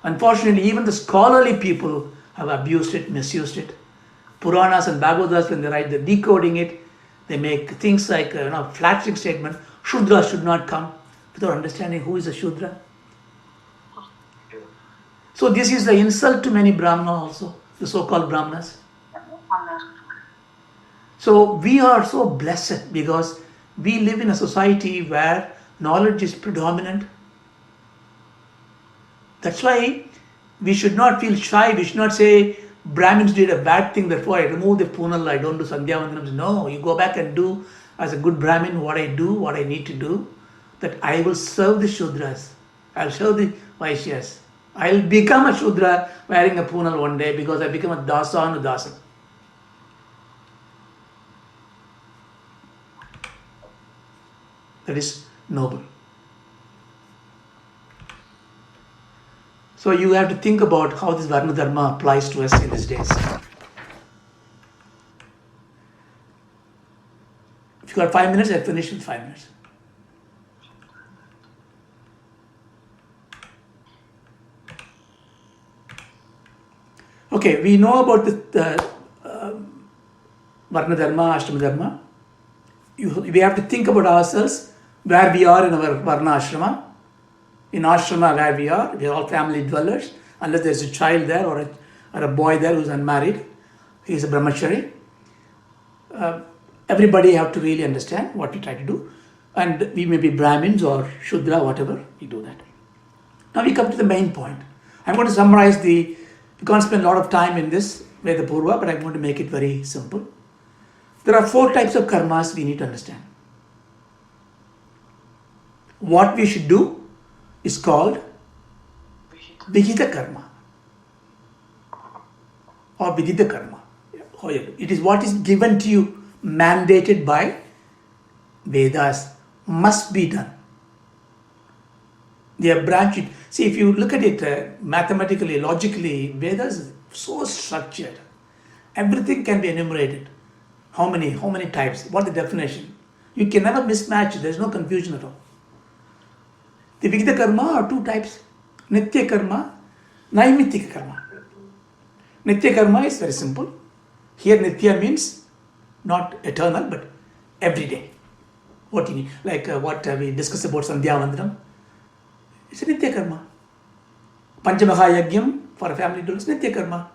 B: Unfortunately, even the scholarly people have abused it, misused it. Puranas and Bhagavatas, when they write, they're decoding it. They make things like flattering statement, Shudra should not come, without understanding who is a Shudra. So this is the insult to many Brahmana also, the so-called Brahmanas. So we are so blessed because we live in a society where knowledge is predominant. That's why we should not feel shy. We should not say Brahmins did a bad thing, therefore I remove the Punal, I don't do Sandhya Vandanams. No, you go back and do as a good Brahmin what I do, what I need to do, that I will serve the Shudras. I'll serve the Vaishyas. I'll become a Shudra wearing a Punal one day because I become a Dasa and a Dasa. That is noble. So you have to think about how this Varna Dharma applies to us in these days. If you got 5 minutes, I'll finish in 5 minutes. Okay, we know about the Varna Dharma, Ashrama Dharma. We have to think about ourselves, where we are in our Varna Ashrama. In Ashrama where we are all family dwellers, unless there's a child there or a boy there who's unmarried, he is a brahmachari. Everybody have to really understand what we try to do. And we may be Brahmins or Shudra, whatever, we do that. Now we come to the main point. I'm going to summarize we can't spend a lot of time in this, Veda Purva, but I'm going to make it very simple. There are 4 types of karmas we need to understand. What we should do is called Vihita Karma or Vidita Karma. It is what is given to you, mandated by Vedas, must be done. They are branched. See, if you look at it mathematically, logically, Vedas is so structured. Everything can be enumerated. How many types? What the definition? You can never mismatch. There is no confusion at all. The Vigita Karma are 2 types. Nitya Karma, Naimitika Karma. Nitya Karma is very simple. Here Nitya means not eternal, but every day. What you need, like what we discussed about Sandhya Vandanam. It's a Nitya Karma. Panchamaha Yagyam for a family to do, it's Nitya Karma.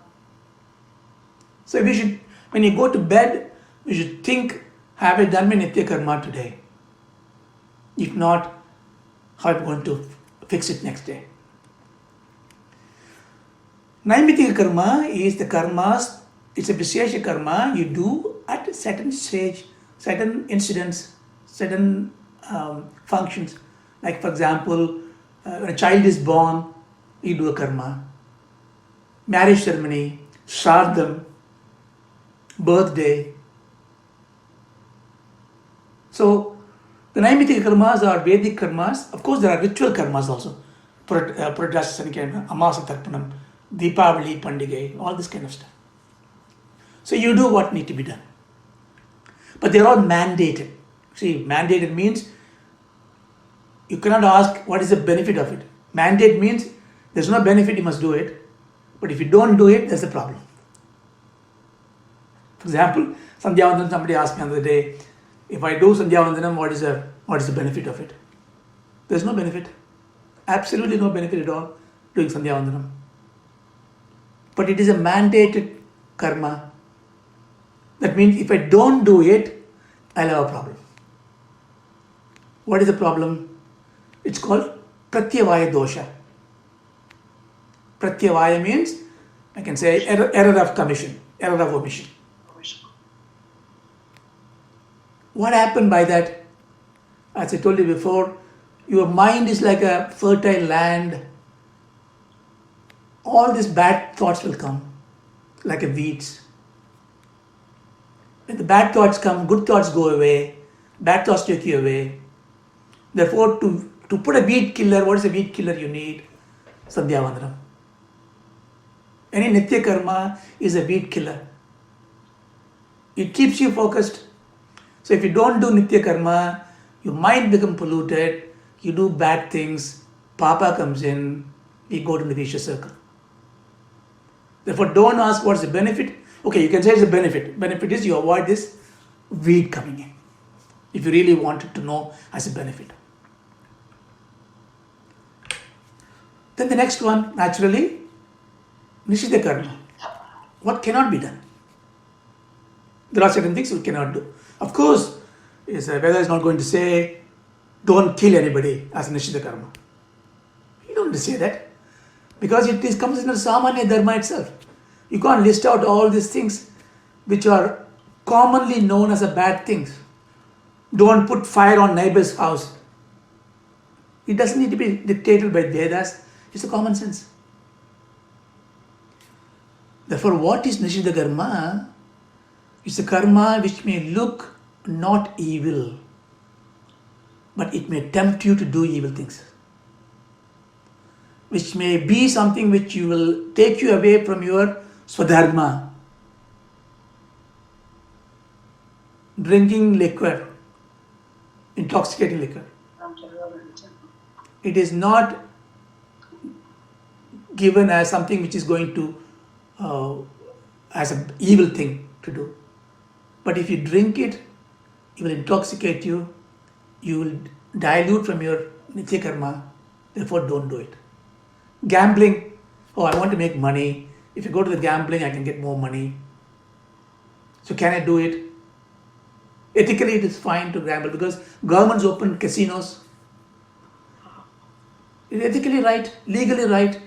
B: So we should, when you go to bed, you should think, have I done my Nitya Karma today? If not, how am I going to fix it next day? Naimitika Karma is the karmas, it's a Vishesha Karma you do at a certain stage, certain incidents, certain functions. Like for example, when a child is born, you do a karma. Marriage ceremony, Shradham, birthday. So, the Naimitika karmas are Vedic karmas. Of course, there are ritual karmas also. Puradrasha Sanikana, Amasa Tarpanam, Deepavali Pandigai, all this kind of stuff. So you do what need to be done. But they're all mandated. See, mandated means you cannot ask what is the benefit of it. Mandate means there's no benefit, you must do it. But if you don't do it, there's a problem. For example, Sandhyavandanam, somebody asked me the other day, if I do Sandhyavandanam, what is the benefit of it? There's no benefit. Absolutely no benefit at all doing Sandhyavandanam. But it is a mandated karma. That means if I don't do it, I'll have a problem. What is the problem? It's called Pratyavaya dosha. Pratyavaya means, I can say, error of commission, error of omission. What happened by that? As I told you before, your mind is like a fertile land. All these bad thoughts will come, like a weeds. When the bad thoughts come, good thoughts go away, bad thoughts take you away. Therefore, to put a weed killer, what is a weed killer you need? Sandhyavandanam. Any Nitya Karma is a weed killer. It keeps you focused. So if you don't do Nitya Karma, your mind becomes polluted, you do bad things, Papa comes in, we go to the vicious circle. Therefore, don't ask what's the benefit. Okay, you can say it's a benefit. Benefit is you avoid this weed coming in. If you really wanted to know as a benefit. Then the next one, naturally, Nishita Karma. What cannot be done? There are certain things we cannot do. Of course, Veda is not going to say, don't kill anybody as Nishita Karma. You don't say that. Because it comes in the Samanya Dharma itself. You can't list out all these things which are commonly known as a bad things. Don't put fire on neighbor's house. It doesn't need to be dictated by Vedas. It's a common sense. Therefore, what is Nishita Karma? It's a karma which may look not evil, but it may tempt you to do evil things. Which may be something which will take you away from your swadharma. Drinking liquor, intoxicating liquor. It is not given as something which is going to, as an evil thing to do. But if you drink it, it will intoxicate you, you will dilute from your Nitya Karma, therefore don't do it. Gambling, I want to make money. If you go to the gambling, I can get more money. So can I do it? Ethically, it is fine to gamble because governments open casinos. It's ethically right, legally right.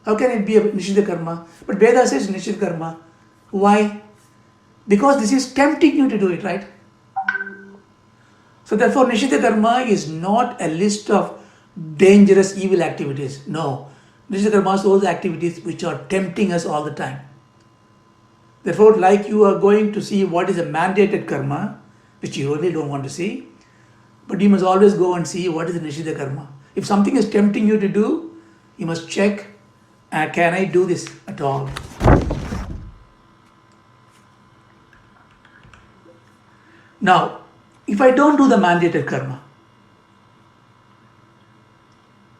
B: How can it be a Nishita Karma? But Veda says Nishita Karma. Why? Because this is tempting you to do it, right? So therefore, Nishita Karma is not a list of dangerous evil activities. No. Nishita Karma is those activities which are tempting us all the time. Therefore, like you are going to see what is a mandated karma, which you really don't want to see, but you must always go and see what is the Nishita Karma. If something is tempting you to do, you must check, can I do this at all? Now, if I don't do the mandated karma,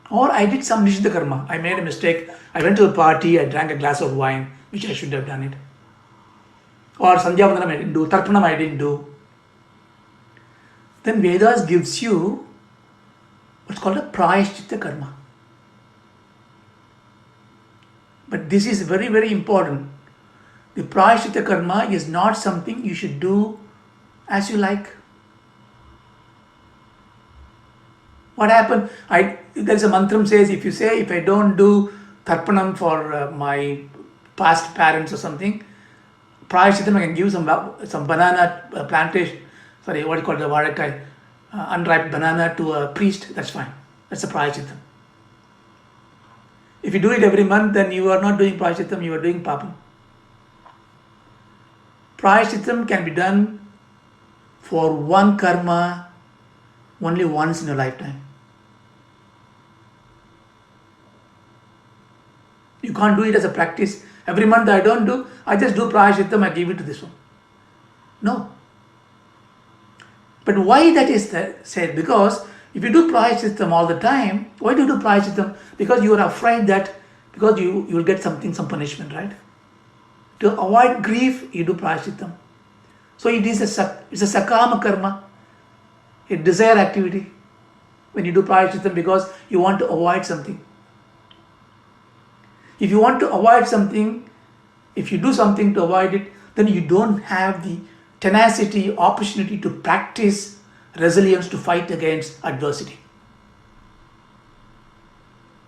B: or I did some Nishita Karma, I made a mistake, I went to a party, I drank a glass of wine, which I should have done it. Or Sandhyavandanam I didn't do, Tarpanam I didn't do. Then Vedas gives you what's called a Prayashchitta Karma. But this is very, very important. The Prayashchitta Karma is not something you should do as you like. What happened? There's a mantram says, if I don't do Tarpanam for my past parents or something, Prayashchitam, I can give some banana plantation, the vadakai, unripe banana to a priest, that's fine. That's a Prayashchitam. If you do it every month, then you are not doing Prayashchitam, you are doing Papam. Prayashchitam can be done for one karma only once in a lifetime. You can't do it as a practice. Every month I don't do, I just do Prayashchitam, I give it to this one. No. But why that is said? Because if you do prayachittam all the time, why do you do prayachittam? Because you are afraid that because you will get something, some punishment, right? To avoid grief, you do prayachittam. So it's a sakama karma, a desire activity. When you do prayachittam, because you want to avoid something. If you want to avoid something, if you do something to avoid it, then you don't have the tenacity, opportunity to practice resilience to fight against adversity.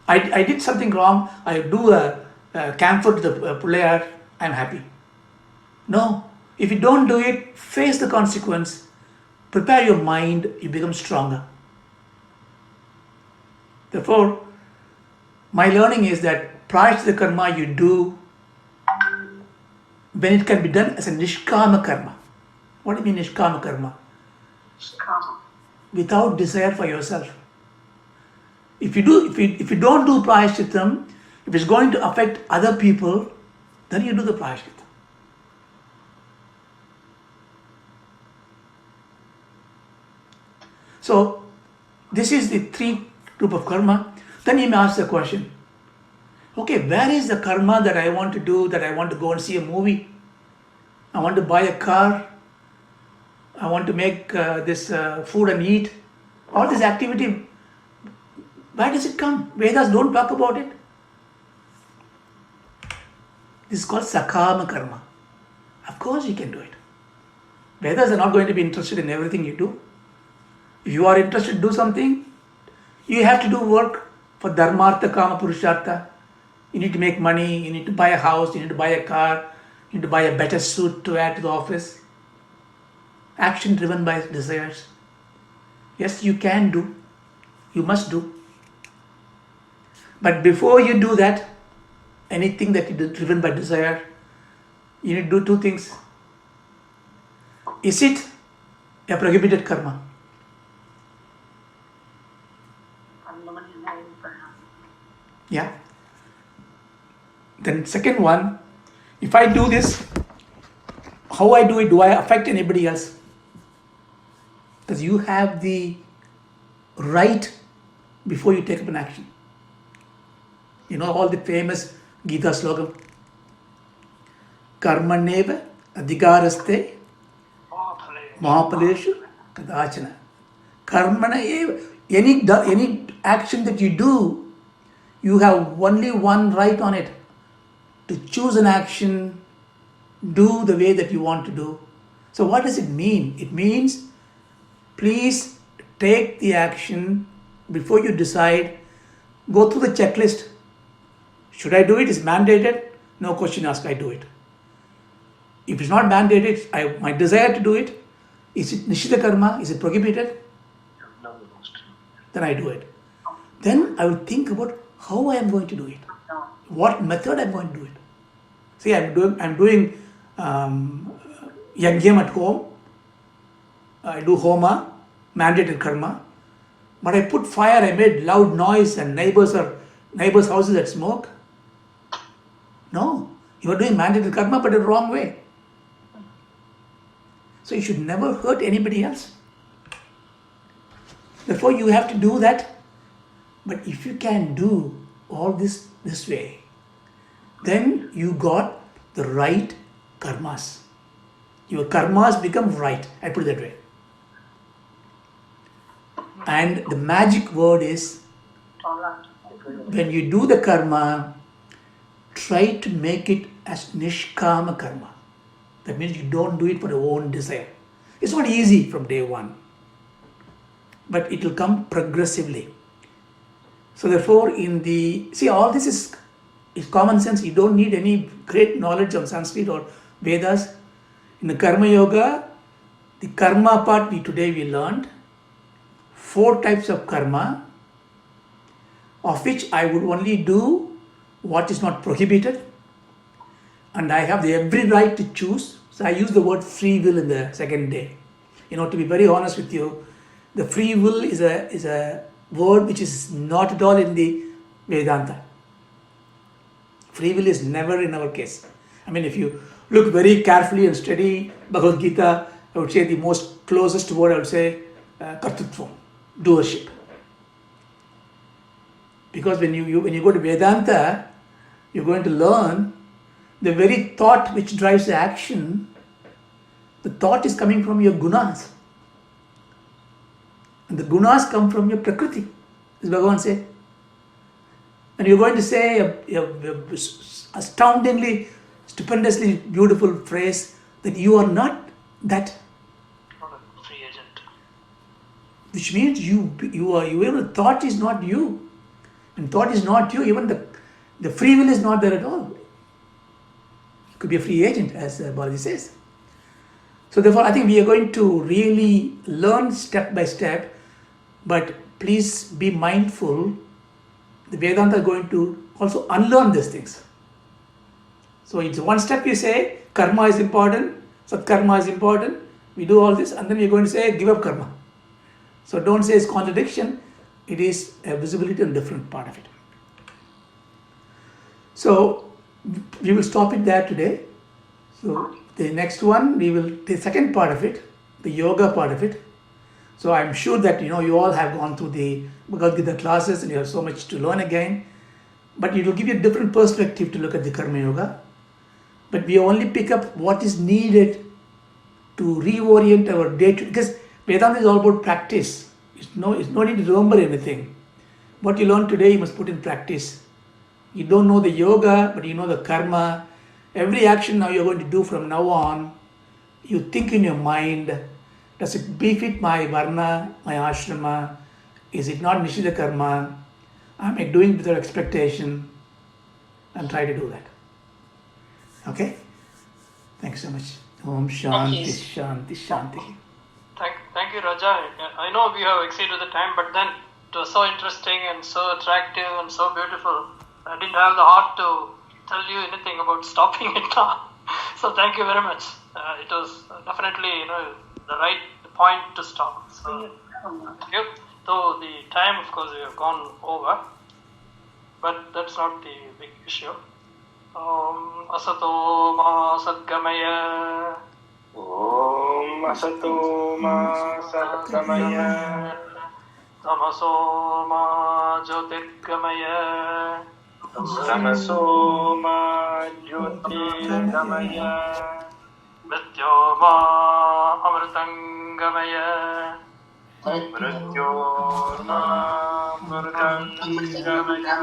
B: I did something wrong, I do a camphor to the player, I'm happy. No, if you don't do it, face the consequence, prepare your mind, you become stronger. Therefore, my learning is that prayachita karma you do when it can be done as a nishkama karma. What do you mean nishkama karma? Without desire for yourself. If you don't do prayachittam, if it's going to affect other people, then you do the prayachittam. So this is the three group of karma. Then you may ask the question, okay, where is the karma that I want to do, that I want to go and see a movie? I want to buy a car. I want to make this food and eat. All this activity, where does it come? Vedas don't talk about it. This is called sakama karma. Of course you can do it. Vedas are not going to be interested in everything you do. If you are interested to do something, you have to do work for dharmartha, kama, purushartha. You need to make money, you need to buy a house, you need to buy a car, you need to buy a better suit to add to the office. Action driven by desires. Yes, you can do. You must do. But before you do that, anything that you do driven by desire, you need to do two things. Is it a prohibited karma? Yeah. Then second one, if I do this, how I do it, do I affect anybody else? Because you have the right before you take up an action. You know all the famous Gita slogan. Karmaneva adhikaraste mahapaleshu kadachana. Karmana eva. Any action that you do, you have only one right on it. To choose an action, do the way that you want to do. So what does it mean? It means, please take the action before you decide. Go through the checklist. Should I do it? Is mandated? No question asked, I do it. If it's not mandated, my desire to do it, is it nishita karma? Is it prohibited? Then I do it. Then I will think about how I am going to do it. What method I am going to do it. See, I'm doing yajnam at home. I do homa, mandated karma. But I put fire, I made loud noise and neighbors' houses that smoke. No, you are doing mandated karma but in the wrong way. So you should never hurt anybody else. Therefore you have to do that. But if you can do all this way, then you got the right karmas. Your karmas become right. I put it that way. And the magic word is, when you do the karma, try to make it as nishkama karma. That means you don't do it for your own desire. It's not easy from day one, but it will come progressively. So therefore, all this is common sense. You don't need any great knowledge of Sanskrit or Vedas. In the Karma Yoga, the karma part today we learned 4 types of karma, of which I would only do what is not prohibited, and I have every right to choose. So I use the word free will in the second day. To be very honest with you, the free will is a word which is not at all in the Vedanta. Free will is never in our case. I mean, if you look very carefully and study Bhagavad Gita, I would say the most closest word I would say kartritvam, doership. Because when you go to Vedanta, you're going to learn the very thought which drives the action. The thought is coming from your gunas. And the gunas come from your prakriti, as Bhagavan said. And you're going to say a astoundingly, stupendously beautiful phrase that you are not that.
A: Not a free agent.
B: Which means even thought is not you. And thought is not you, even the free will is not there at all. You could be a free agent, as Balaji says. So therefore, I think we are going to really learn step by step, but please be mindful. The Vedanta is going to also unlearn these things. So it's one step you say, karma is important, satkarma is important, we do all this, and then we're going to say, give up karma. So don't say it's contradiction, it is a visibility on different part of it. So we will stop it there today. So the next one, the second part of it, the yoga part of it. So I'm sure that you all have gone through the Bhagavad Gita classes and you have so much to learn again. But it will give you a different perspective to look at the Karma Yoga. But we only pick up what is needed to reorient our day to, because Vedanta is all about practice. It's no need to remember anything. What you learn today, you must put in practice. You don't know the yoga, but you know the karma. Every action now you're going to do from now on, you think in your mind, does it befit my varna, my ashrama? Is it not nishida karma? Am I doing it without expectation? And try to do that. Okay? Thank you so much. Om Shanti, Shanti, Shanti.
C: Thank you, Raja. I know we have exceeded the time, but then it was so interesting and so attractive and so beautiful. I didn't have the heart to tell you anything about stopping it now. So thank you very much. It was definitely the right point to stop. So thank you. Though the time, of course, we have gone over, but that's not the big issue. Asato ma sadgamaya.
D: Om Asato Ma Satgamaya.
C: Tamaso ma jyotirgamaya.
D: Tamaso Ma Jyotirgamaya.
C: Mrityo ma amritangamaya.
D: Mrityorma Mritangamaya.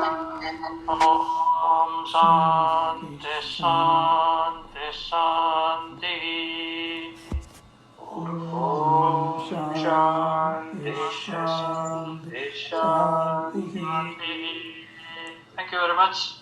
C: Om Shanti Shanti Shanti.
D: Om Shanti Shanti Shanti.
C: Thank you very much.